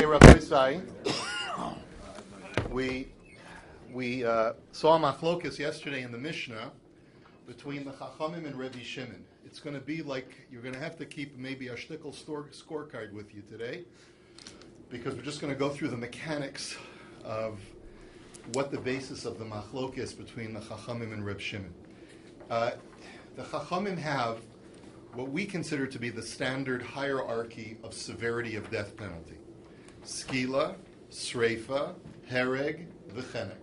Rabbi Sai, we saw machlokas yesterday in the Mishnah between the Chachamim and Rabbi Shimon. It's going to be like you're going to have to keep maybe a shtickle scorecard with you today, because we're just going to go through the mechanics of what the basis of the machlokas between the Chachamim and Rabbi Shimon. The Chachamim have what we consider to be the standard hierarchy of severity of death penalty. Skila, Sreifa, Hereg, V'chenek.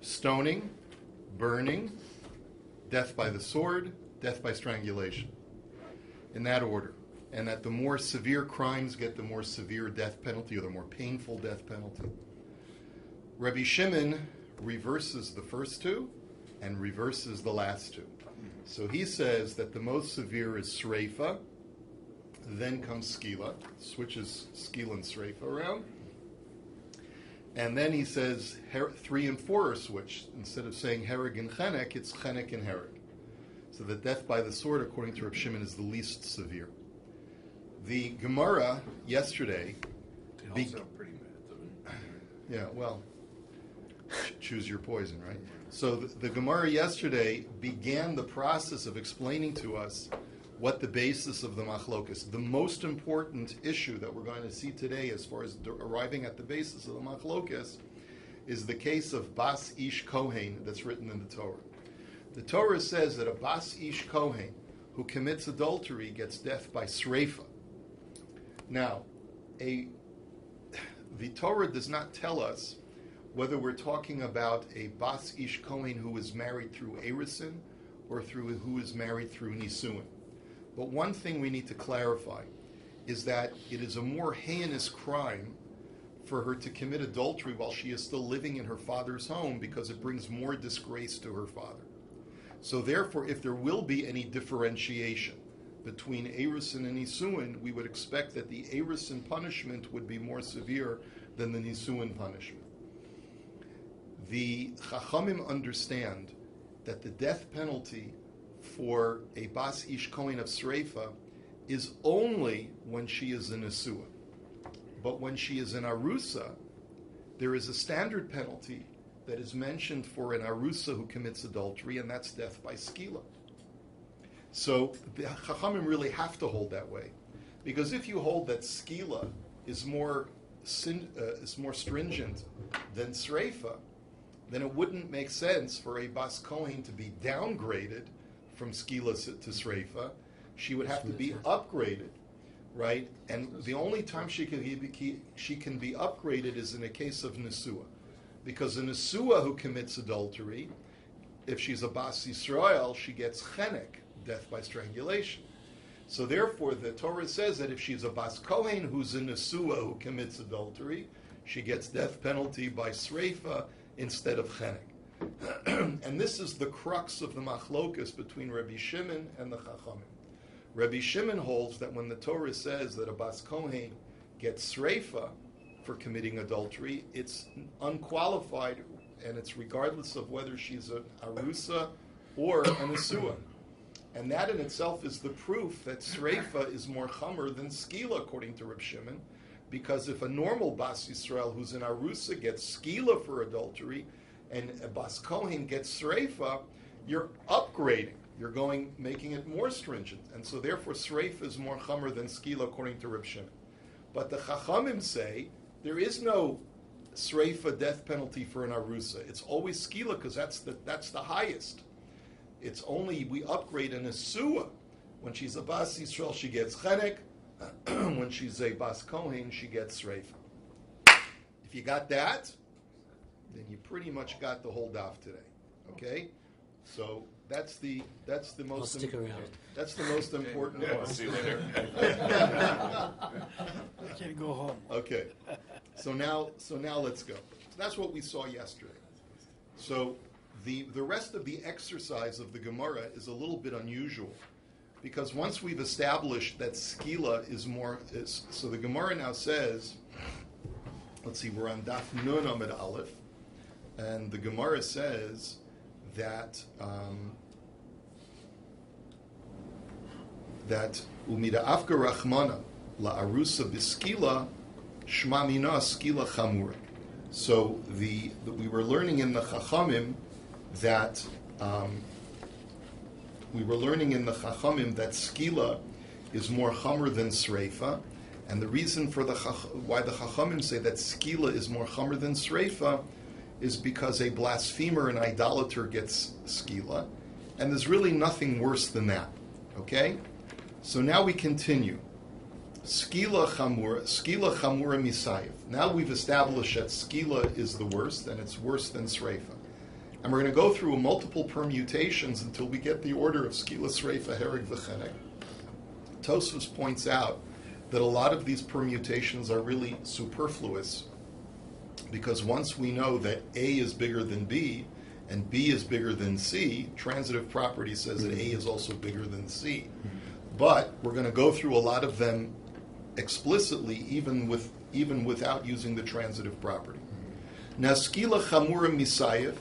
Stoning, burning, death by the sword, death by strangulation. In that order. And that the more severe crimes get the more severe death penalty, or the more painful death penalty. Rabbi Shimon reverses the first two and reverses the last two. So he says that the most severe is Sreifa, then comes Skila, switches Skila and Sreifa around. And then he says 3 and 4 are switched. Instead of saying Hereg and Chenek, it's Chenek and Hereg. So the death by the sword, according to Rabbi Shimon, is the least severe. The Gemara yesterday... They all sound pretty bad. Yeah, well, choose your poison, right? So the Gemara yesterday began the process of explaining to us what the basis of the machlokas. The most important issue that we're going to see today as far as arriving at the basis of the machlokas is the case of Bas Ish Kohen that's written in the Torah. The Torah says that a Bas Ish Kohen who commits adultery gets death by Sreifa. Now, the Torah does not tell us whether we're talking about a Bas Ish Kohen who is married through Erisin or who is married through Nisuin. But one thing we need to clarify is that it is a more heinous crime for her to commit adultery while she is still living in her father's home, because it brings more disgrace to her father. So therefore, if there will be any differentiation between Erisin and Nisuin, we would expect that the Erisin punishment would be more severe than the Nisuin punishment. The Chachamim understand that the death penalty for a Bas Ish Kohen of Sreifa is only when she is in Nesua. But when she is in Arusa, there is a standard penalty that is mentioned for an Arusa who commits adultery, and that's death by Skila. So the Chachamim really have to hold that way. Because if you hold that Skila is more stringent than Sreifa, then it wouldn't make sense for a Bas Kohen to be downgraded from Skila to Sreifa. She would have to be upgraded, right? And the only time she can be upgraded is in a case of Nesua. Because a Nesua who commits adultery, if she's a Bas Yisrael, she gets Chenek, death by strangulation. So therefore, the Torah says that if she's a Bas Kohen who's a Nesua who commits adultery, she gets death penalty by Sreifa instead of Chenek. And this is the crux of the machlokas between Rabbi Shimon and the Chachamim. Rabbi Shimon holds that when the Torah says that a Bas Kohen gets Sreifa for committing adultery, it's unqualified, and it's regardless of whether she's an Arusa or a Nesua. And that in itself is the proof that Sreifa is more chamer than Skila, according to Rabbi Shimon, because if a normal Bas Yisrael who's an Arusa gets Skila for adultery, and a Bas Kohen gets Sreifa, you're upgrading. You're making it more stringent. And so therefore Sreifa is more chamer than Skila, according to Rabbi Shimon. But the Chachamim say there is no Sreifa death penalty for an Arusa. It's always Skila, because that's the highest. It's only we upgrade an Nesua. When she's a Bas Yisrael, she gets Chenek. When she's a Bas Kohen, she gets Sreifa. If you got that, then you pretty much got the whole daf today. Okay? So that's the most. I'll stick around. That's the most important one. See you later. I can't go home. Okay. So now let's go. So that's what we saw yesterday. So the rest of the exercise of the Gemara is a little bit unusual, because once we've established that Skila so the Gemara now says, let's see, we're on Daf Nun Amid Aleph, and the Gemara says that Umida Afka Rachmana La Arusa Biskila Shma mina skila chamura. So we were learning in the Chachamim that skila is more chamer than sreifa, and the reason for why the Chachamim say that skila is more chamer than sreifa is because a blasphemer, an idolater, gets skila, and there's really nothing worse than that. Okay, so now we continue. Skila chamura misayev. Now we've established that skila is the worst, and it's worse than sreifa. And we're going to go through multiple permutations until we get the order of skila, sreifa, hereg, v'chenek. Tosfos points out that a lot of these permutations are really superfluous, because once we know that A is bigger than B and B is bigger than C, transitive property says that A is also bigger than C. But we're going to go through a lot of them explicitly, even without using the transitive property. Now, skila chamura misayev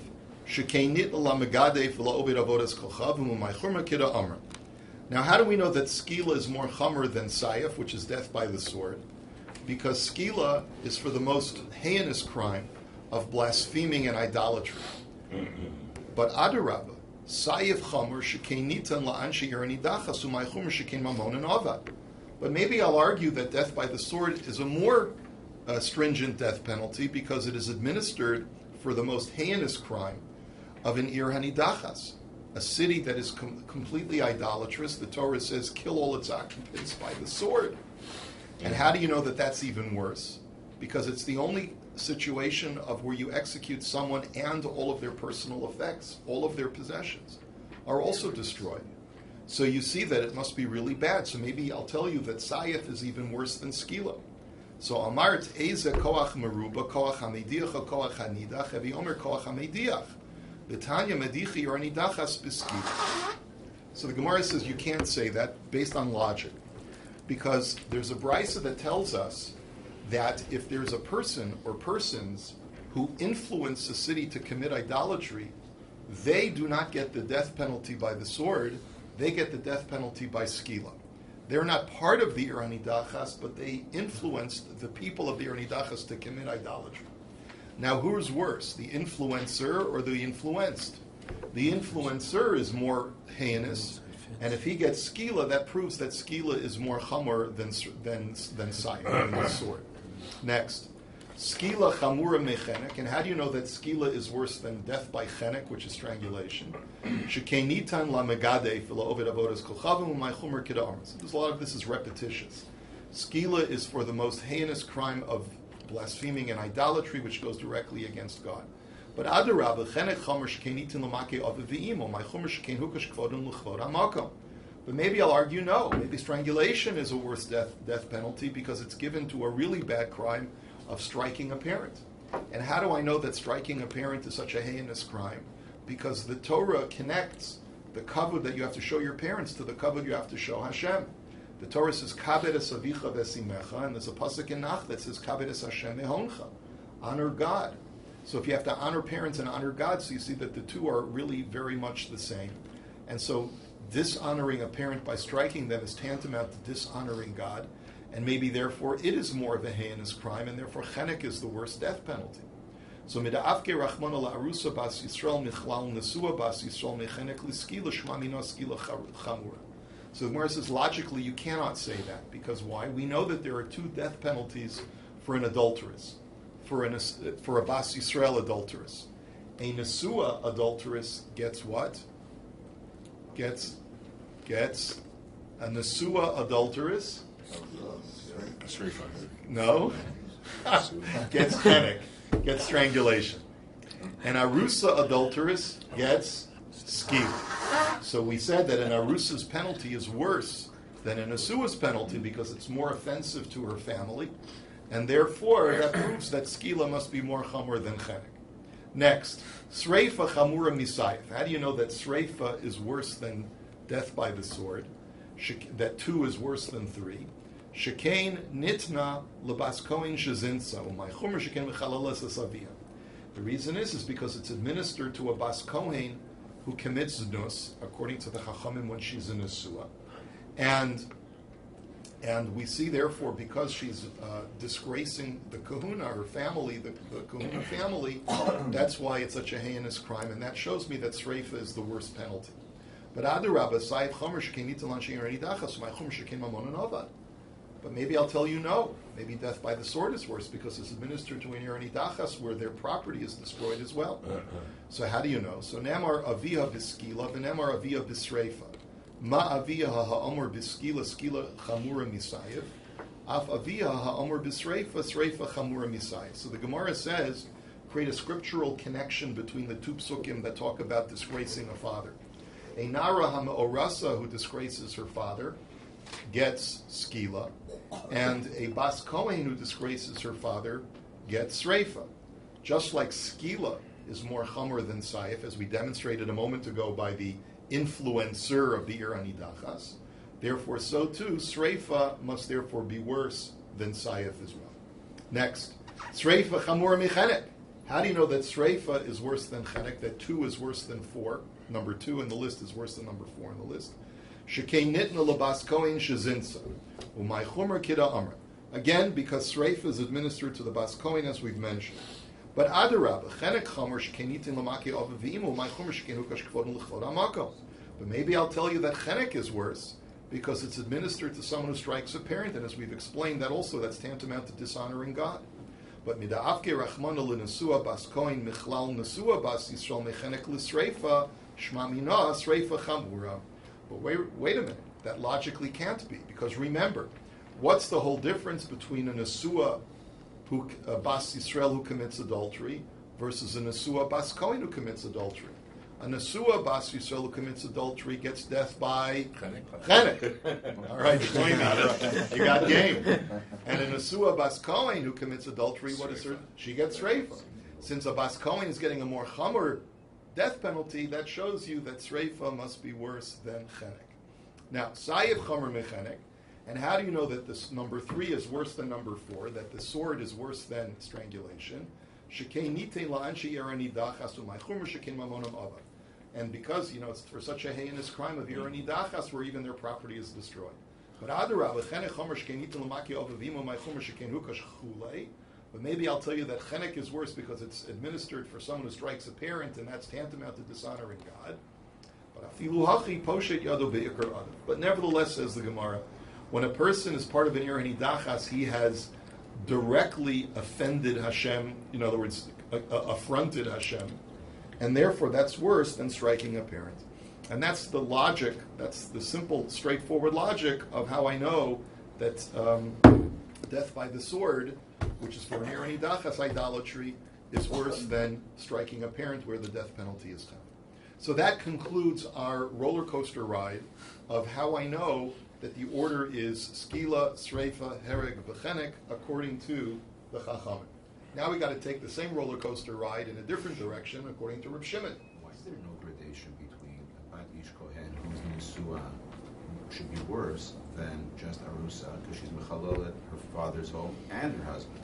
shekeinit l'lamegadei v'la'obed avodas kochav u'maychurma kida amr. Now, how do we know that skila is more chamer than sayef, which is death by the sword? Because skila is for the most heinous crime of blaspheming and idolatry. But adarabba, sayef chamer shekeinitan la'anshe yeranidachas u'maychurma shekein mamon and avad. But maybe I'll argue that death by the sword is a more stringent death penalty because it is administered for the most heinous crime of an ir hanidachas, a city that is completely idolatrous. The Torah says, kill all its occupants by the sword. And how do you know that that's even worse? Because it's the only situation of where you execute someone and all of their personal effects, all of their possessions, are also destroyed. So you see that it must be really bad. So maybe I'll tell you that sayef is even worse than skila. So amart eze koach meruba koach hamediach koach hanidach hevi omer koach hamediach v'tanya medichi or nidachas b'skila. So the Gemara says you can't say that based on logic, because there's a brisa that tells us that if there's a person or persons who influence a city to commit idolatry, they do not get the death penalty by the sword. They get the death penalty by skila. They're not part of the Iranidachas, but they influenced the people of the Iranidachas to commit idolatry. Now, who's worse, the influencer or the influenced? The influencer is more heinous, and if he gets skila, that proves that skila is more chamor than sayef, than the sword. Next, skila chamura mechenek, and how do you know that skila is worse than death by chenek, which is strangulation? Shekeinitan la megade v'la'oved avodas kolchavim u'maychumer kida armas. There's a lot of this is repetitious. Skila is for the most heinous crime of blaspheming and idolatry, which goes directly against God. But adarabah chenek chamer shekeinitan l'makei aviv v'imo maychumer shekein hukash kvodun l'chvod hamakom. But maybe I'll argue no. Maybe strangulation is a worse death penalty because it's given to a really bad crime of striking a parent. And how do I know that striking a parent is such a heinous crime? Because the Torah connects the kavod that you have to show your parents to the kavod you have to show Hashem. The Torah says, Kabed es avicha v'esimecha, and there's a pasuk in Nach that says, Kabed es Hashem ehoncha, honor God. So if you have to honor parents and honor God, so you see that the two are really very much the same. And so dishonoring a parent by striking them is tantamount to dishonoring God, and maybe therefore it is more of a heinous crime, and therefore chenek is the worst death penalty. So mida'afke rachmana la'arusa bas Yisrael michlal nesua bas Yisrael mechenek l'skila shma mina skila chamura. So the Gemara says logically you cannot say that, because why? We know that there are two death penalties for an adulteress, for a bas Yisrael adulteress. A nesua adulteress gets what? Gets a nesua adulteress. No. Gets chenek, gets strangulation. An arusa adulteress gets skila. So we said that an arusa's penalty is worse than an asua's penalty because it's more offensive to her family, and therefore that proves that skila must be more chamor than chenek. Next, sreifa chamura misayef. How do you know that sreifa is worse than death by the sword? That 2 is worse than 3. Shekain nitna lebaskoin shezinsa u'maychumer shekain mechalalas asavia. The reason is because it's administered to a bas kohen who commits znus, according to the Chachamim, when she's in a nesua, and And we see, therefore, because she's disgracing the kahuna, her family, the kahuna family, that's why it's such a heinous crime. And that shows me that sreifa is the worst penalty. But adarabba, saif chomer shekein nitan l'anshei yer nidachas, my chomer shekein mamon and avad. But maybe I'll tell you no. Maybe death by the sword is worse because it's administered to an yer nidachas where their property is destroyed as well. So how do you know? So namar aviha biskila, v'namar aviha bisreifa. Ma aviha ha'amor biskila, skila chamura misayev. Af aviha ha'amor bisreifa, sreifa chamura misayev. So the Gemara says, create a scriptural connection between the two psukim that talk about disgracing a father. A nara ha'ma'orasa who disgraces her father gets skila, and a bas kohen who disgraces her father gets sreifa. Just like skila is more chamur than saif, as we demonstrated a moment ago by the influencer of the Ir Anidachas. Therefore, so too, sreifa must therefore be worse than saif as well. Next, sreifa chamur michenek. How do you know that sreifa is worse than chenek, that 2 is worse than 4? Number 2 in the list is worse than number 4 in the list. Shekei nitna lebas kohen shezinsa. Umay chumer kida amra. Again, because sreifa is administered to the bas kohen, as we've mentioned. But adarabba, chenek chomer shekei nitin lamaki ava v'imu, umay chumer shekei hukash kvodon l'chvod amako. But maybe I'll tell you that chenek is worse because it's administered to someone who strikes a parent, and as we've explained, that also that's tantamount to dishonoring God. But mida'avke rachmana l'nesua bas kohen michlal nesua bas Yisrael mechenek l'sreifa shma mina sreifa chamura. But wait a minute, that logically can't be, because remember, what's the whole difference between a nesua a bas Yisrael who commits adultery versus a nesua bas kohen who commits adultery? A nesua bas Yisrael who commits adultery gets death by chenek. All right, you got game. And a nesua bas kohen who commits adultery, what is her? She gets sreifa. Since a bas kohen is getting a more chamur death penalty, that shows you that sreifa must be worse than chenek. Now, sayev chomer mechenek, and how do you know that this number 3 is worse than number 4, that the sword is worse than strangulation? Shekei nitein la'anshei yer nidachas umay chumer shekei mamonam ava. And because, it's for such a heinous crime of yer nidachas where even their property is destroyed. But adarabba, chenek chomer shekei nitin l'maki ava v'imo umay chumer shekei hukash chulei. But maybe I'll tell you that chenek is worse because it's administered for someone who strikes a parent, and that's tantamount to dishonoring God. But nevertheless, says the Gemara, when a person is part of an Ir Nidachas, he has directly offended Hashem, in other words, affronted Hashem, and therefore that's worse than striking a parent. And that's the logic, that's the simple, straightforward logic of how I know that death by the sword, which is for an Ir Nidachas idolatry, is worse than striking a parent where the death penalty is done. So that concludes our roller coaster ride of how I know that the order is skila, sreifa, hereg, v'chenek, according to the Chachamim. Now we got to take the same roller coaster ride in a different direction, according to Reb Shimon. Why is there no gradation between a bat ish kohen whose nisua should be worse than just arusa because she's mechalel at her father's home and her husband?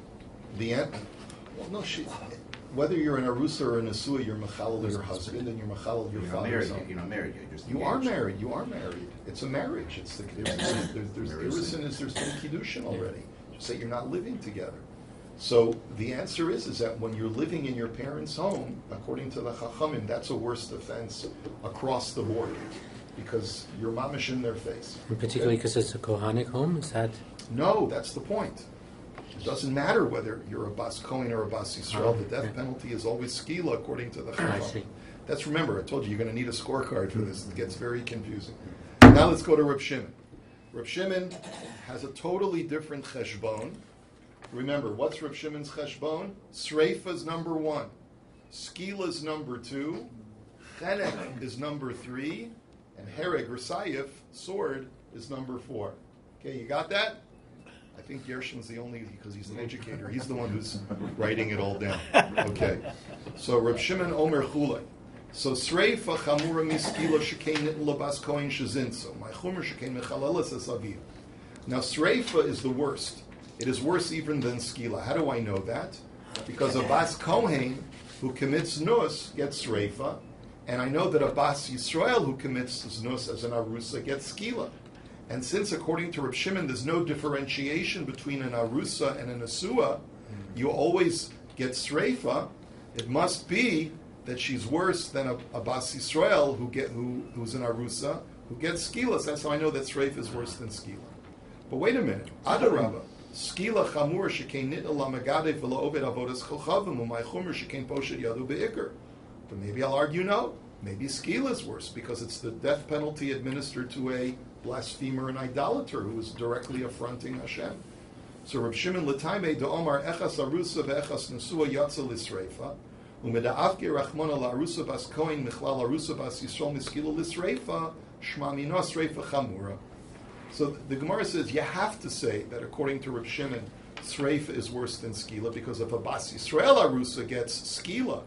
Whether you're an arusa or a nesua, you're mechalel your husband and you're mechalel your father's home. You're not married yet. You are married. You are married. It's a marriage. It's there's been kiddushin already. Just say you're not living together. So the answer is that when you're living in your parents' home, according to the Chachamim, that's a worse offense across the board because you're mamish in their face. And particularly because it's a Kohanic home, is that? No, that's the point. It doesn't matter whether you're a bas kohen or a bas Yisrael. The death penalty is always skila according to the Chachamim. That's, remember, I told you, you're going to need a scorecard for this. It gets very confusing. Now let's go to Reb Shimon. Reb Shimon has a totally different cheshbon. Remember, what's Reb Shimon's cheshbon? Sreifa is number 1. Skila is number 2. Chenek is number 3. And hereg, or sayif, sword, is number 4. Okay, you got that? I think Gershon's the only, because he's an educator, he's the one who's writing it all down. Okay. So Reb Shimon Omer Chulei. So Sreifa Chamura Miskila Shekein Nitin Labas Kohen Shezinso. My Chumer Shekein Mechalelas Asavia. Now Sreifa is the worst. It is worse even than Skila. How do I know that? Because a Bas Kohen who commits Nus gets Sreifa, and I know that a Bas Yisrael who commits Nus as an Arusa gets Skila. And since, according to Reb Shimon, there's no differentiation between an arusa and an asua, you always get sreifa, it must be that she's worse than a Bas Yisrael who's an arusa, who gets skila. So that's how I know that sreifa is worse than skila. But wait a minute. Adarabba. Skila chamur shekein nitna lamagade v'lo oved avodas cholchavim u'may chumer shekein poshet yadu be'ikr. But maybe I'll argue no. Maybe skila is worse because it's the death penalty administered to a blasphemer and idolater who is directly affronting Hashem. So Reb Shimon l'taimei de'omar echas arusa ve'echas nesua yatza l'sreifa u'meda'afke rachmona la'arusa bas kohen michlal arusa bas yisrael miskila l'sreifa shma mina sreifa chamura. So the Gemara says you have to say that according to Reb Shimon, sreifa is worse than skila because if a Bas Yisrael arusa gets skila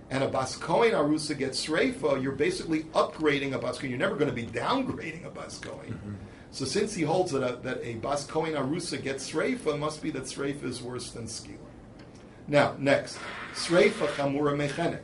and a Bas Kohen arusa gets sreifa, you're basically upgrading a Bas Kohen. You're never going to be downgrading a Bas Kohen. Mm-hmm. So since he holds that a Bas Kohen arusa gets sreifa, it must be that sreifa is worse than skila. Now, next, sreifa chamura mechenek.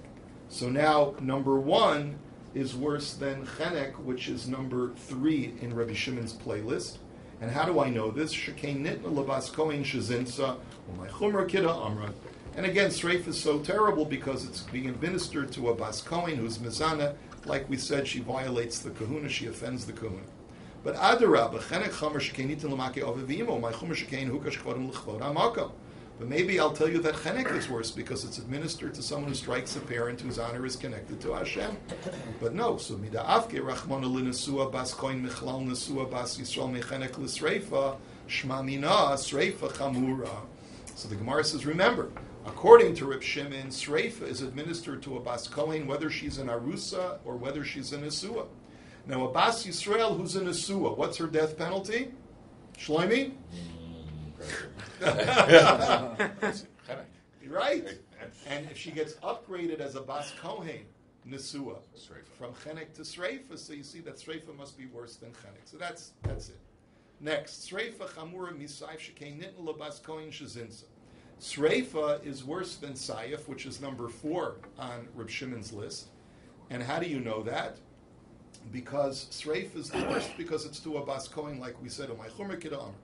So now, number 1 is worse than chenek, which is number 3 in Rabbi Shimon's playlist. And how do I know this? Shekein nitna lebas kohen shezinsa u'may chumra kida amra. And again, sreifa is so terrible because it's being administered to a bas kohen who's mizana. Like we said, she violates the kahuna, she offends the kahuna. But adarabba, chenek chamer shekein nitna lemake avivimo u'may chumra shekein hukash kvodim l'chvod ha'makam. But maybe I'll tell you that chenek is worse because it's administered to someone who strikes a parent whose honor is connected to Hashem. But no, so mida'afke rachmana l'nesua bas koin michlal nesua bas yisrael mechenek l'sreifa shma mina sreifa chamura. So the Gemara says, remember, according to Reb Shimon, sreifa is administered to a bas kohen whether she's an arusa or whether she's an nesua. Now a bas Yisrael who's an nesua, what's her death penalty? Shloimi? Right? And if she gets upgraded as a Bas Kohen, Nesua, from Chenek to Sreifa, so you see that Sreifa must be worse than Chenek. So that's it. Next, Sreifa Chamura Misayif Shekein Nitn LeBas Kohen Shezinsa. Sreifa is worse than Sayif, which is number 4 on Reb Shimon's list. And how do you know that? Because Sreifa is the worst because it's to a Bas Kohen, like we said, Umay Chumer Kida Amr.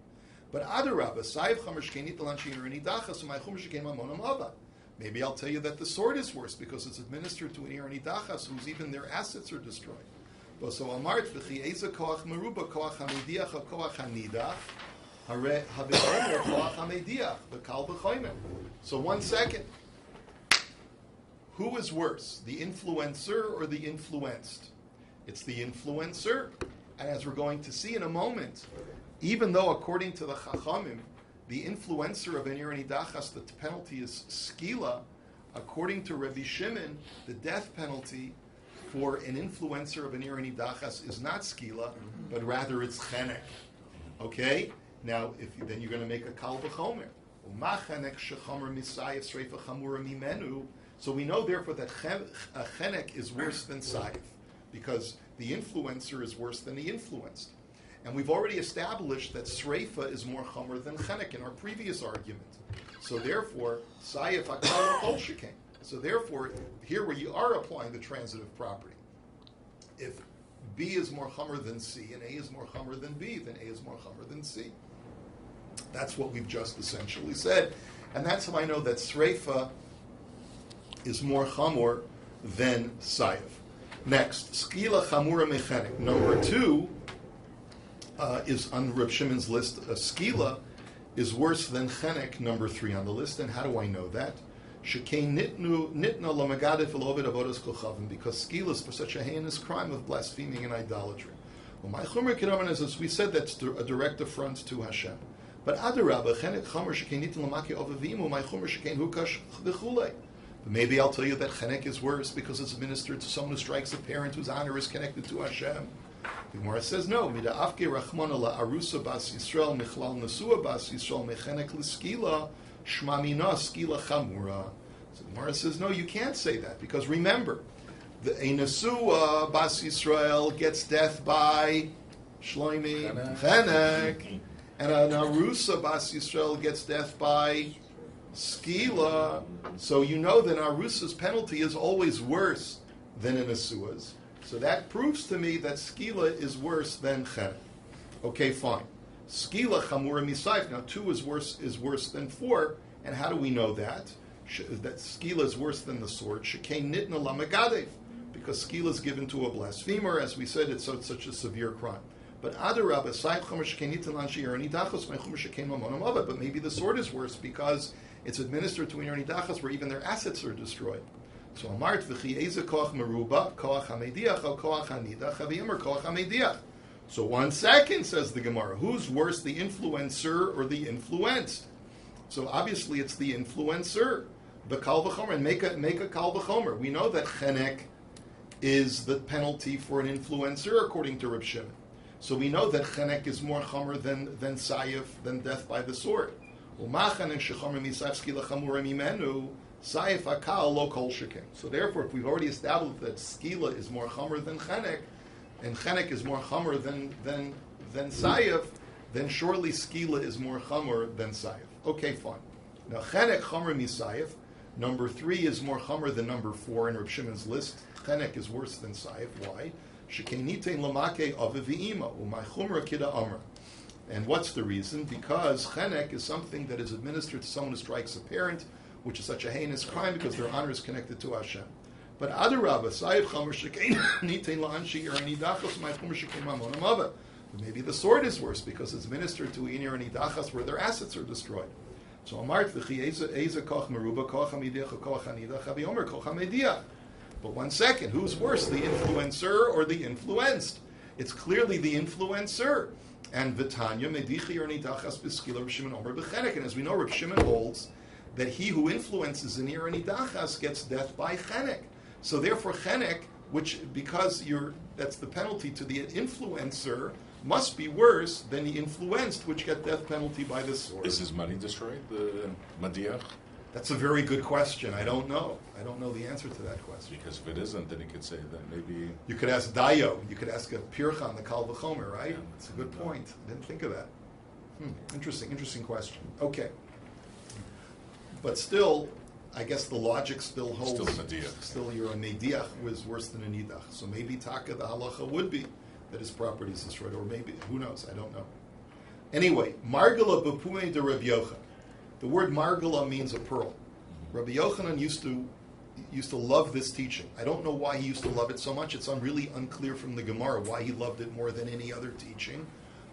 But Adarabba, Saif Chamer Shkenit Lanshirani Dachas, Umay Chumer Shekein olam-haba. Maybe I'll tell you that the sword is worse because it's administered to an irani dachas whose even their assets are destroyed. So Amart v'chi eza koach meruba koach hamediach koach hanidach hare haveomer koach hamediach v'kal b'choymer. So 1 second. Who is worse, the influencer or the influenced? It's the influencer. And as we're going to see in a moment, even though according to the Chachamim, the influencer of an irani dachas, the penalty is skila, according to Rabbi Shimon, the death penalty for an influencer of an irani dachas is not skila, but rather it's chenek. Okay? Now, then you're going to make a kal v'chomer. So we know, therefore, that chenek is worse than saif, because the influencer is worse than the influenced. And we've already established that sreifa is more chomer than chenek in our previous argument. So therefore, sayif akal kol shekain. So therefore, here where you are applying the transitive property, if B is more chomer than C and A is more chomer than B, then A is more chomer than C. That's what we've just essentially said. And that's how I know that sreifa is more chomer than sayif. Next, skila chamura mechenek. Number 2 is on Reb Shimon's list. Skila is worse than chenek, number 3 on the list. And how do I know that? Shekein nitna lamagade v'loved avodas kolchavim, because skila is for such a heinous crime of blaspheming and idolatry. Well, my chumer kiraman is, as we said, that's a direct affront to Hashem. But adarabba chenek chamer shekein nitna lamake ovavimu, my chumer shekein hukash v'chulei. Maybe I'll tell you that chenek is worse because it's administered to someone who strikes a parent whose honor is connected to Hashem. The Gemara says no. Mida afke rachmana la arusa bas Yisrael michlal nesua bas Yisrael mechenek l'skila shma mina skila chamura. So the Gemara says no, you can't say that because remember, a nesua bas Yisrael gets death by shloimi chenek, and an arusa bas Yisrael gets death by skila. So you know that an arusa's penalty is always worse than an nesua's. So that proves to me that skila is worse than chenek. Okay, fine. Skila chamura misayif. Now 2 is worse than 4, and how do we know that? That skila is worse than the sword. Shekei nitna lamagadev, because skila is given to a blasphemer. As we said, it's such a severe crime. But adarabba, sayif chomer shekei nitna lanshi yerani dachos meichumer shekei mamon amava. But maybe the sword is worse because it's administered to yerani dachos, where even their assets are destroyed. So amart v'chi eze koach meruba koach hamediach al koach hanidach havimer koach hamediach. So 1 second, says the Gemara. Who's worse, the influencer or the influenced? So obviously it's the influencer. The kal v'chomer, and make a kal v'chomer. We know that chenek is the penalty for an influencer, according to Reb Shimon. So we know that chenek is more chomer than sayif, than death by the sword. So therefore, if we've already established that skila is more chomer than chenek, and chenek is more chomer than sayif, then surely skila is more chomer than sayif. Okay, fine. Now chenek chomer misayif. Number 3 is more chomer than number 4 in Reb Shimon's list. Chenek is worse than sayif. Why? Shekenitein lamake aviv v'ima umay chumra kida amr. And what's the reason? Because chenek is something that is administered to someone who strikes a parent, which is such a heinous crime because their honor is connected to Hashem. But adarabba, sayif chomer shekenitein la'anshi yerani dachos umay chumra shekein mamon amava. Maybe the sword is worse because it's administered to yerani dachos where their assets are destroyed. So amart v'chi eze koch meruba koch hamediach koch hanidach haviomer koch hamediach. But 1 second, who's worse, the influencer or the influenced? It's clearly the influencer. And v'tanya medichi yerani dachas b'skila Reb Shimon omer b'chenek. And as we know, Reb Shimon holds that he who influences in yerani dachas gets death by chenek. So therefore, chenek, which because that's the penalty to the influencer, must be worse than the influenced, which get death penalty by the sword. Is his money destroyed, the Madiach? That's a very good question. I don't know. I don't know the answer to that question. Because if it isn't, then he could say that maybe... You could ask Dayo. You could ask a Pirchan, the Kal V'chomer, right? Yeah, That's a good point. I didn't think of that. Interesting question. Okay. But still, I guess the logic still holds. Still a Madiach. Still, you're a Mediach was worse than a Nidach. So maybe Taka, the halacha, would be that his property is destroyed, or maybe, who knows, I don't know. Anyway, Margala B'pume de Rabbi Yochanan. The word Margala means a pearl. Rabbi Yochanan used to love this teaching. I don't know why he used to love it so much. It's really unclear from the Gemara why he loved it more than any other teaching,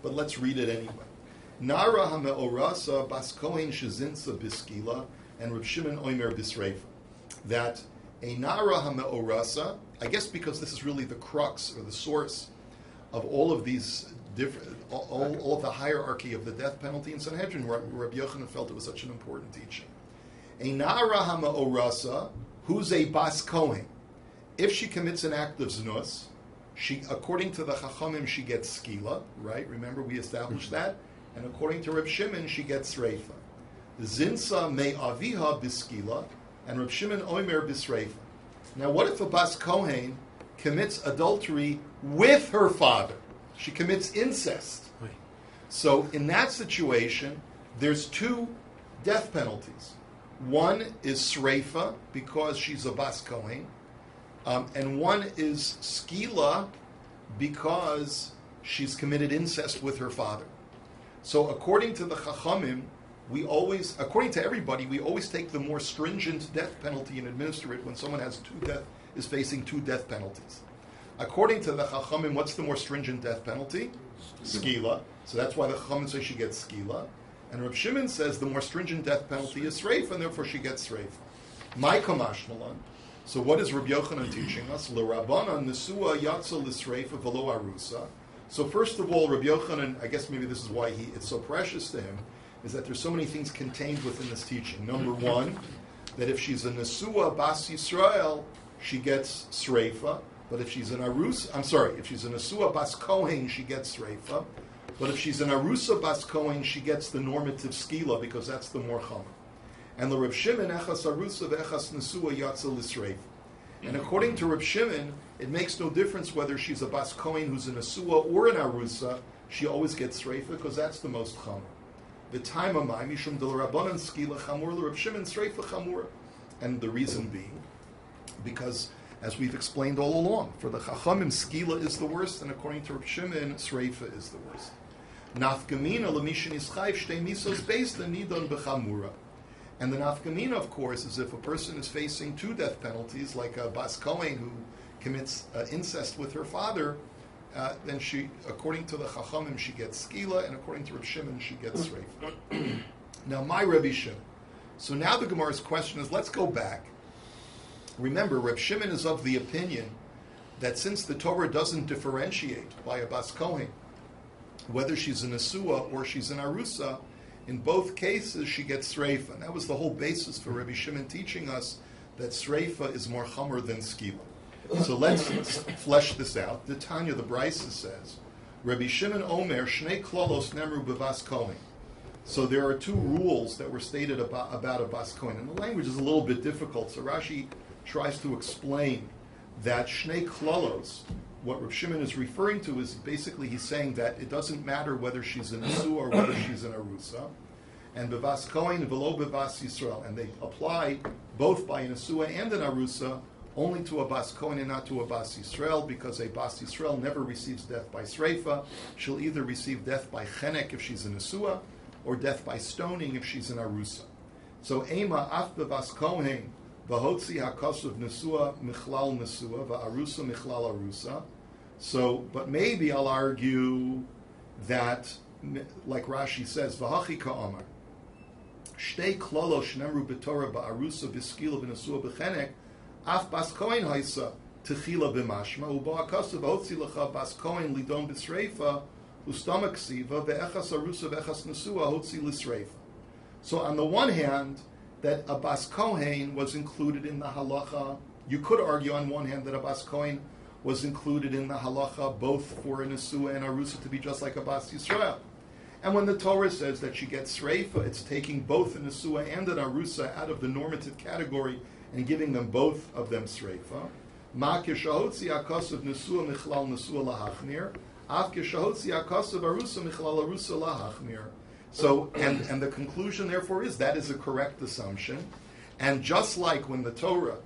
but let's read it anyway. Nara ha'me'orasa bas kohen shezinsa biskila and Reb Shimon oimer bisreifa. That a Nara ha'me'orasa, I guess because this is really the crux or the source of all of these different, all of the hierarchy of the death penalty in Sanhedrin, Rabbi Yochanan felt it was such an important teaching. A Na'ara ha'ma'orasa, who's a Bas Kohen, if she commits an act of znus, she, according to the Chachamim, she gets skila, right? Remember we established that? And according to Reb Shimon, she gets reifa. Zinsa me aviha biskila, and Reb Shimon oimer bisreifa. Now what if a Bas Kohen commits adultery with her father? She commits incest. So in that situation, there's 2 death penalties. One is sreifa, because she's a Bas Kohen, and one is skila, because she's committed incest with her father. So according to the Chachamim, according to everybody, we always take the more stringent death penalty and administer it when someone is facing 2 death penalties. According to the Chachamim, what's the more stringent death penalty? Skila. So that's why the Chachamim say she gets skila. And Reb Shimon says the more stringent death penalty is sreifa, and therefore she gets sreifa. My kamashmalan. So what is Rabbi Yochanan teaching us? L'Rabbanan nesua yatsa l'sreifa v'lo arusa. So first of all, Rabbi Yochanan, I guess maybe this is why it's so precious to him, is that there's so many things contained within this teaching. Number 1, that if she's a nesua bas Yisrael, she gets sreifa. But if she's an if she's an Asua Bas Kohen, she gets Sreifa. But if she's an Arusa Bas Kohen, she gets the normative Skila, because that's the more Chomer. And the Reb Shimon, Echas Arusa ve'Echas Nesua Yatza L'Sreifa. And according to Reb Shimon, it makes no difference whether she's a Bas Kohen who's an Asua or an Arusa, she always gets Sreifa, because that's the most Chomer. The time of my Mishum Del Rabbanan Skila Chamur, Reb Shimon Sreifa Chamur. And the reason being, because as we've explained all along, for the Chachamim, Skila is the worst, and according to Reb Shimon, Sreifa is the worst. Nafkamina l'mishin ischayv shtei misos based on nidon b'chamura. And the nafkamina, of course, is if a person is facing 2 death penalties, like a bas kohen who commits incest with her father, then she, according to the Chachamim, she gets skila, and according to Reb Shimon, she gets sreifa. Now, my Rebbe Shimon. So now the Gemara's question is, let's go back. Remember, Reb Shimon is of the opinion that since the Torah doesn't differentiate by a bas kohen, whether she's an asua or she's an arusa, in both cases she gets sreifa. And that was the whole basis for Rabbi Shimon teaching us that sreifa is more chamer than skila. So let's flesh this out. The Tanya, the Brisa says, Rabbi Shimon Omer, Shnei Klolos Nemru B'Bas Kohen. So there are 2 rules that were stated about a Bas Kohen. And the language is a little bit difficult, so Rashi tries to explain that Shnei Klolos, what Rabbi Shimon is referring to is basically he's saying that it doesn't matter whether she's an Asua or whether she's an Arusa. And B'Bas Kohen, V'lo B'Bas Yisrael. And they apply both by an Asua and an Arusa only to a Bas Kohen and not to a Bas Yisrael, because a Bas Yisrael never receives death by Sreifa. She'll either receive death by Chenek if she's an Asua, or death by stoning if she's an Arusa. So Ema af B'Bas Kohen, V'hotzi HaKosuv Nesua Michlal Nesua, V'Arusa Michlal Arusa. So, but maybe I'll argue that, like Rashi says, V'hachi Ka'amar, Shtei Klolo Shnemru B'Torah Ba'arusa B'Skila B'Nesua B'Chenek, Af Bas Kohen Haisa Techila B'Mashma, Uba HaKosuv V'hotzi Lecha Bas Kohen Lidon B'Sreifa, Ustama Ksiva, Ve'echas Arusa Ve'echas Nesua Hotzi L'Sreifa. So on the one hand, that a Bas Kohen was included in the halacha. You could argue on one hand that a Bas Kohen was included in the halacha both for an Asua and Arusa to be just like a Bas Yisrael. And when the Torah says that she gets Sreifa, it's taking both an Asua and an Arusa out of the normative category and giving them both of them Sreifa. Ma kishahotzi akasav Nesua michlal Nesua lahachmir, af kishahotzi akasav Arusa michlal Arusa lahachmir. So, and the conclusion, therefore, is that is a correct assumption. And just like when the Torah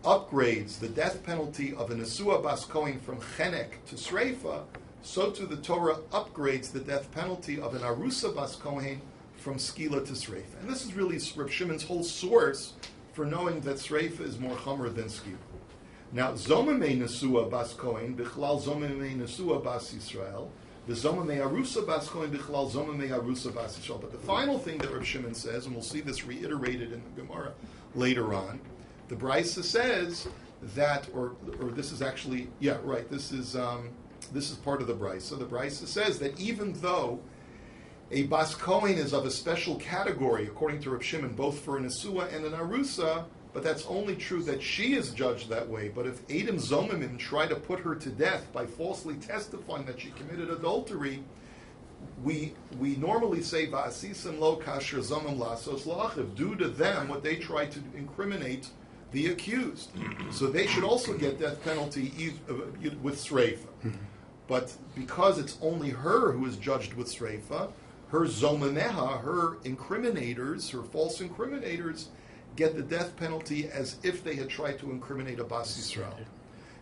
upgrades the death penalty of an Asua Bas Kohen from Chenek to Sreifa, so too the Torah upgrades the death penalty of an Arusa Bas Kohen from Skila to Sreifa. And this is really Reb Shimon's whole source for knowing that Sreifa is more Chomer than Skila. Now, Zomamei Nesua Bas Kohen, Bichlal Zomamei Nesua Bas Yisrael, the Zomamei Arusa Bas Kohen, Bichlal Zomamei Arusa Bas Yisrael. But the final thing that Reb Shimon says, and we'll see this reiterated in the Gemara later on, the Brisa says that, or this is actually, yeah, right, this is part of the Brisa. The Brisa says that even though a Bas Kohen is of a special category, according to Reb Shimon, both for an Asua and an Arusa, but that's only true that she is judged that way. But if Edim Zomimim try to put her to death by falsely testifying that she committed adultery, we normally say Va'asisim lo kasher zomim lasos la'achiv, due to them what they try to incriminate the accused. So they should also get death penalty with Sreifa. But because it's only her who is judged with Sreifa, her zomameha, her incriminators, her false incriminators, get the death penalty as if they had tried to incriminate a Bas Yisrael.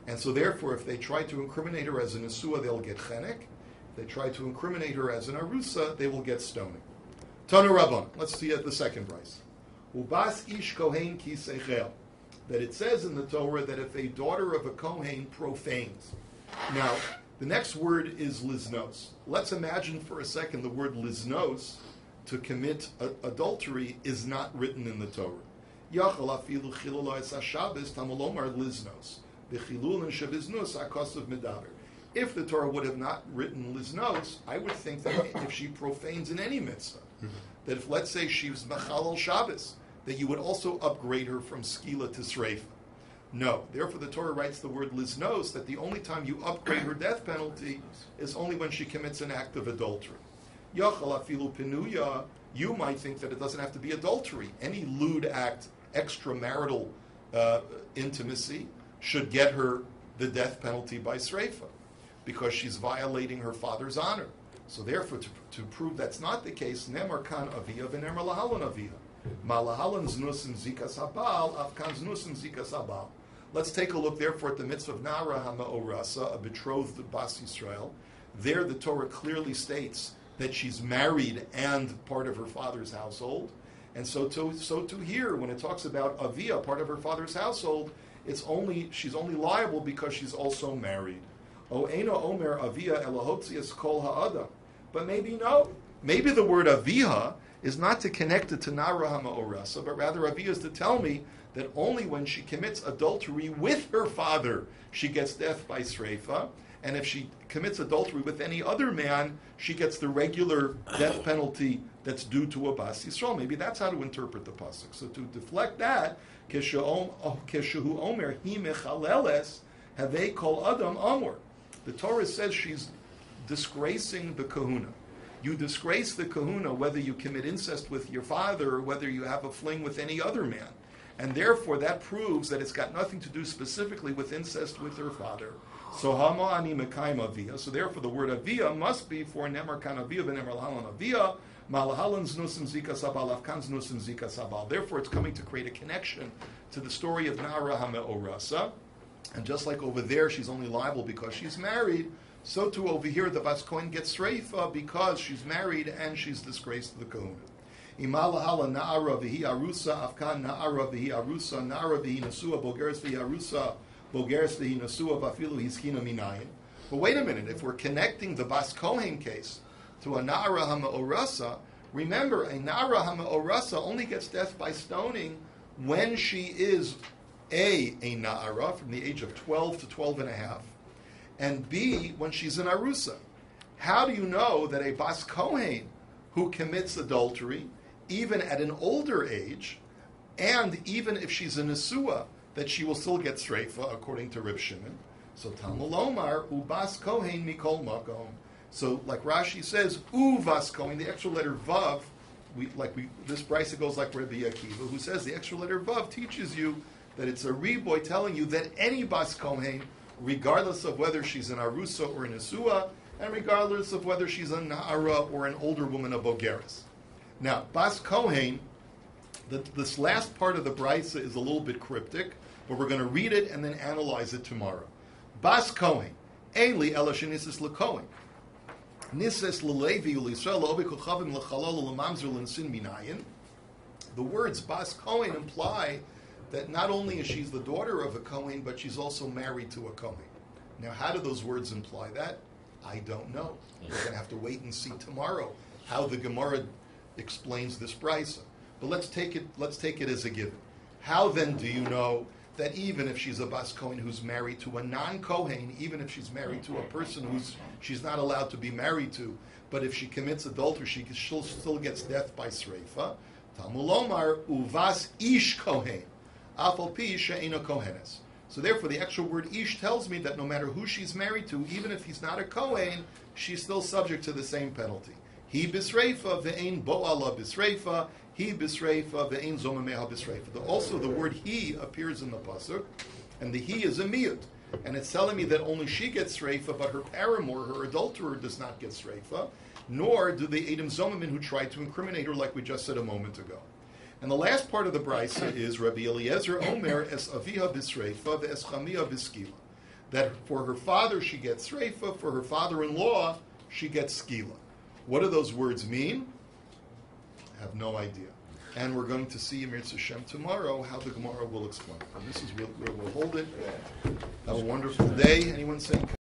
And so therefore, if they try to incriminate her as an Asua, they'll get Chenek. If they try to incriminate her as an Arusa, they will get stoning. Tanu Rabban. Let's see at the second Bryce. Ubas ish kohen ki seichel. That it says in the Torah that if a daughter of a Kohen profanes. Now, the next word is liznos. Let's imagine for a second the word liznos, to commit adultery, is not written in the Torah. Yachal afilu chilul es haShabbos tamolomar liznos. B'chilul and shabiznus hakosav medaber. If the Torah would have not written liznos, I would think that if she profanes in any mitzvah, that if, let's say, she was machalal Shabbos, that you would also upgrade her from skila to sreifa. No. Therefore, the Torah writes the word liznos, that the only time you upgrade her death penalty is only when she commits an act of adultery. Yachal afilu pinuya, you might think that it doesn't have to be adultery. Any lewd act, extramarital intimacy, should get her the death penalty by sreifa, because she's violating her father's honor. So therefore, to prove that's not the case, nemar kan aviyah v'nemar lahalan aviyah. Malahalan znusim zikas habal, afkan znusim zikas habal. Let's take a look, therefore, at the mitzvah of Nara HaMa'orasa, a betrothed Bas Yisrael. There, the Torah clearly states that she's married and part of her father's household. And so to here, when it talks about avia, part of her father's household, she's only liable because she's also married. O ena omer avia elahotzias kol ha'adam. But maybe no. Maybe the word avia is not to connect it to nara ha'ma'orasa, but rather avia is to tell me that only when she commits adultery with her father, she gets death by sreifa, and if she commits adultery with any other man, she gets the regular death penalty that's due to a bas Yisrael. Maybe that's how to interpret the pasuk. So to deflect that, keshehu omer hi mechaleles havei kol adam amor. The Torah says she's disgracing the kahuna. You disgrace the kahuna whether you commit incest with your father or whether you have a fling with any other man. And therefore that proves that it's got nothing to do specifically with incest with her father. So hama ani mekayim avia. So therefore the word avia must be for nemar kan avia v'nemar lahalan avia, malahalan znusim zika sabal afkan znusim zika sabal. Therefore it's coming to create a connection to the story of Nara HaMe'orasa. And just like over there she's only liable because she's married, so too over here the Bas Kohen gets sreifa because she's married and she's disgraced to the kahuna. Imalahala na'ara v'hi arusa, afkan na'ara v'hi arusa, na'ara v'hi nasua, bogeres v'hi arusa, bogeres v'hi nasua, v'afilu hiskina minayin. But wait a minute, if we're connecting the Bas Kohen case to a na'ara ha'ma'orasa, remember, a na'ara ha'ma'orasa only gets death by stoning when she is A na'ara, from the age of 12 to 12 and a half, and B, when she's an arusa. How do you know that a Bas Kohen who commits adultery, even at an older age, and even if she's a nesua, that she will still get sreifa, according to Reb Shimon? So Talmud Lomar, ubas kohen mikol makom. So like Rashi says, uvas kohen, the extra letter vav, this brisa goes like Rabbi Akiva, who says the extra letter vav teaches you that it's a reboy telling you that any bas kohen, regardless of whether she's an arusa or a nesua, and regardless of whether she's a na'ara or an older woman of bogeres. Now, Bas Kohen, this last part of the brisa is a little bit cryptic, but we're going to read it and then analyze it tomorrow. Bas Kohen, ein li ela shenisis lekohen, nises lelevi u'lisrael la'obe kochavim l'chalol u'lamamzer l'nsin minayin. The words Bas Kohen imply that not only is she the daughter of a Kohen, but she's also married to a Kohen. Now, how do those words imply that? I don't know. We're going to have to wait and see tomorrow how the Gemara explains this brisa. But let's take it as a given. How then do you know that even if she's a Bas Kohen who's married to a non-Kohen, even if she's married to a person she's not allowed to be married to, but if she commits adultery, she'll still gets death by sreifa? Talmud Lomar uvas ish Kohen, afal pi she'ena kohenes. So therefore, the extra word ish tells me that no matter who she's married to, even if he's not a Kohen, she's still subject to the same penalty. He bisreifa ve'ein bo'ala bisreifa, he bisreifa ve'ein zomameha bisreifa. Also, the word he appears in the pasuk, and the he is a miyut. And it's telling me that only she gets sreifa, but her paramour, her adulterer, does not get sreifa, nor do the edim zomamin who tried to incriminate her, like we just said a moment ago. And the last part of the brisa is Rabbi Eliezer Omer es aviha bisreifa ve'es chamia biskila. That for her father she gets sreifa, for her father-in-law she gets skila. What do those words mean? I have no idea. And we're going to see Mirz Hashem tomorrow how the Gemara will explain. And this is where we'll hold it. Have a wonderful day. Anyone saying?